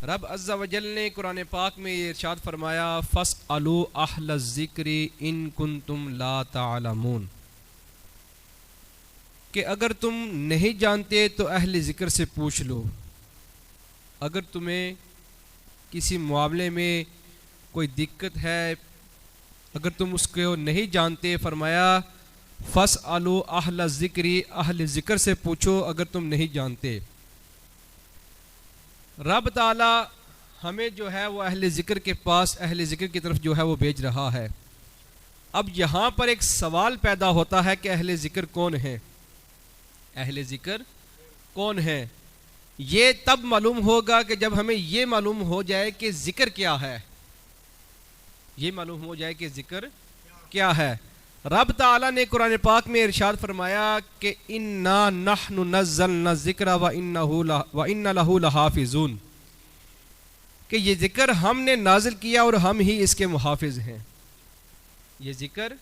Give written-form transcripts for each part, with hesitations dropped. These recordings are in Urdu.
رب عز و جل نے قرآن پاک میں یہ ارشاد فرمایا فَاسْأَلُوا أَهْلَ الذِّكْرِ إِن كُنتُمْ لَا تَعْلَمُونَ کہ اگر تم نہیں جانتے تو اہل ذکر سے پوچھ لو. اگر تمہیں کسی معاملے میں کوئی دقت ہے، اگر تم اس کو نہیں جانتے، فرمایا فَاسْأَلُوا أَهْلَ الذِّكْرِ اہل ذکر سے پوچھو اگر تم نہیں جانتے. رب تعالی ہمیں جو ہے وہ اہل ذکر کے پاس، اہل ذکر کی طرف جو ہے وہ بھیج رہا ہے. اب یہاں پر ایک سوال پیدا ہوتا ہے کہ اہل ذکر کون ہیں؟ اہل ذکر کون ہیں؟ یہ تب معلوم ہوگا کہ جب ہمیں یہ معلوم ہو جائے کہ ذکر کیا ہے. یہ معلوم ہو جائے کہ ذکر کیا ہے. رب تعالیٰ نے قرآن پاک میں ارشاد فرمایا کہ اِنَّا نَحْنُ نَزَّلْنَا الذِّكْرَ وَإِنَّ لَهُ لَحَافِظُونَ کہ یہ ذکر ہم نے نازل کیا اور ہم ہی اس کے محافظ ہیں. یہ ذکر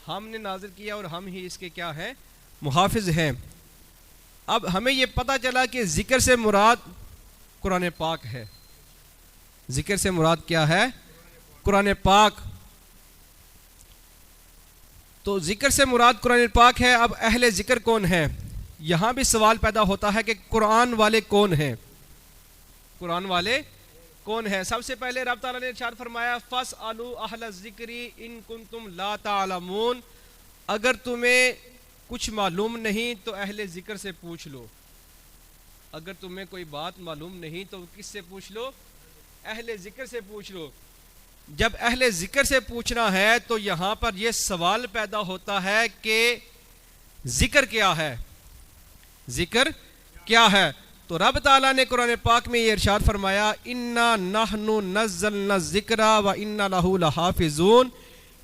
ہم نے نازل کیا اور ہم ہی اس کے کیا ہیں؟ محافظ ہیں. اب ہمیں یہ پتہ چلا کہ ذکر سے مراد قرآن پاک ہے. ذکر سے مراد کیا ہے؟ قرآن پاک. تو ذکر سے مراد قرآن پاک ہے. اب اہل ذکر کون ہیں؟ یہاں بھی سوال پیدا ہوتا ہے کہ قرآن والے کون ہیں؟ قرآن والے کون ہیں؟ سب سے پہلے رب تعالیٰ نے ارشاد فرمایا فَاسْأَلُوا أَهْلَ الذِّكْرِ إِن كُنتُمْ لَا تَعْلَمُونَ اگر تمہیں کچھ معلوم نہیں تو اہل ذکر سے پوچھ لو. اگر تمہیں کوئی بات معلوم نہیں تو کس سے پوچھ لو؟ اہل ذکر سے پوچھ لو. جب اہل ذکر سے پوچھنا ہے تو یہاں پر یہ سوال پیدا ہوتا ہے کہ ذکر کیا ہے؟ ذکر کیا ہے؟ تو رب تعالیٰ نے قرآن پاک میں یہ ارشاد فرمایا اِنَّا نَحْنُ نَزَّلْنَا الذِّكْرَ وَإِنَّ لَهُ لَحَافِظُونَ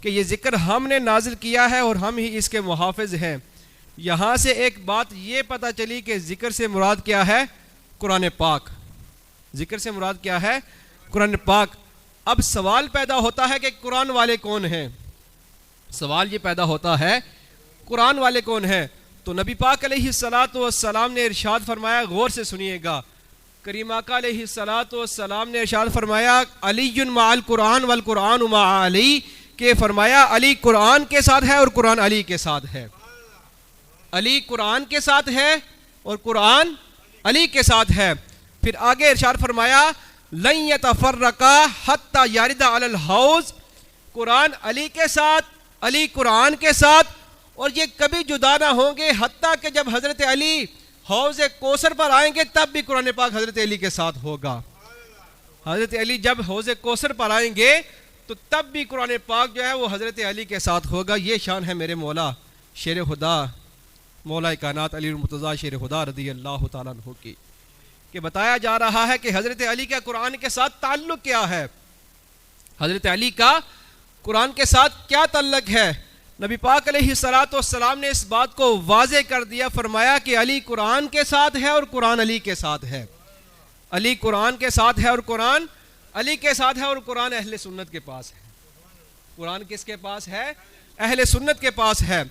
کہ یہ ذکر ہم نے نازل کیا ہے اور ہم ہی اس کے محافظ ہیں. یہاں سے ایک بات یہ پتہ چلی کہ ذکر سے مراد کیا ہے؟ قرآن پاک. ذکر سے مراد کیا ہے؟ قرآن پاک. اب سوال پیدا ہوتا ہے کہ قرآن والے کون ہیں؟ سوال یہ پیدا ہوتا ہے قرآن والے کون ہیں؟ تو نبی پاک علیہ السلام نے ارشاد فرمایا، غور سے سنیے گا. کریم آقا علیہ السلام نے ارشاد فرمایا علی مع القرآن والقرآن مع علی کہ فرمایا علی قرآن کے ساتھ ہے اور قرآن علی کے ساتھ ہے. علی قرآن کے ساتھ ہے اور قرآن علی کے ساتھ ہے. پھر آگے ارشاد فرمایا لن یتفرقا حتی یرد علی الحوض قرآن علی کے ساتھ، علی قرآن کے ساتھ اور یہ کبھی جدا نہ ہوں گے حتیٰ کہ جب حضرت علی حوض کوثر پر آئیں گے تب بھی قرآن پاک حضرت علی کے ساتھ ہوگا. حضرت علی جب حوض کوثر پر آئیں گے تو تب بھی قرآن پاک جو ہے وہ حضرت علی کے ساتھ ہوگا. یہ شان ہے میرے مولا شیر خدا مولا کائنات علی المرتضیٰ شیر خدا رضی اللہ تعالیٰ عنہ کی، کہ بتایا جا رہا ہے کہ حضرت علی کا قرآن کے ساتھ تعلق کیا ہے. حضرت علی کا قرآن کے ساتھ کیا تعلق ہے؟ نبی پاک علیہ السلام نے اس بات کو واضح کر دیا. فرمایا کہ علی قرآن کے ساتھ ہے اور قرآن علی کے ساتھ ہے. علی قرآن کے ساتھ ہے اور قرآن علی کے ساتھ ہے اور قرآن اہل سنت کے پاس ہے. قرآن کس کے پاس ہے؟ اہل سنت کے پاس ہے.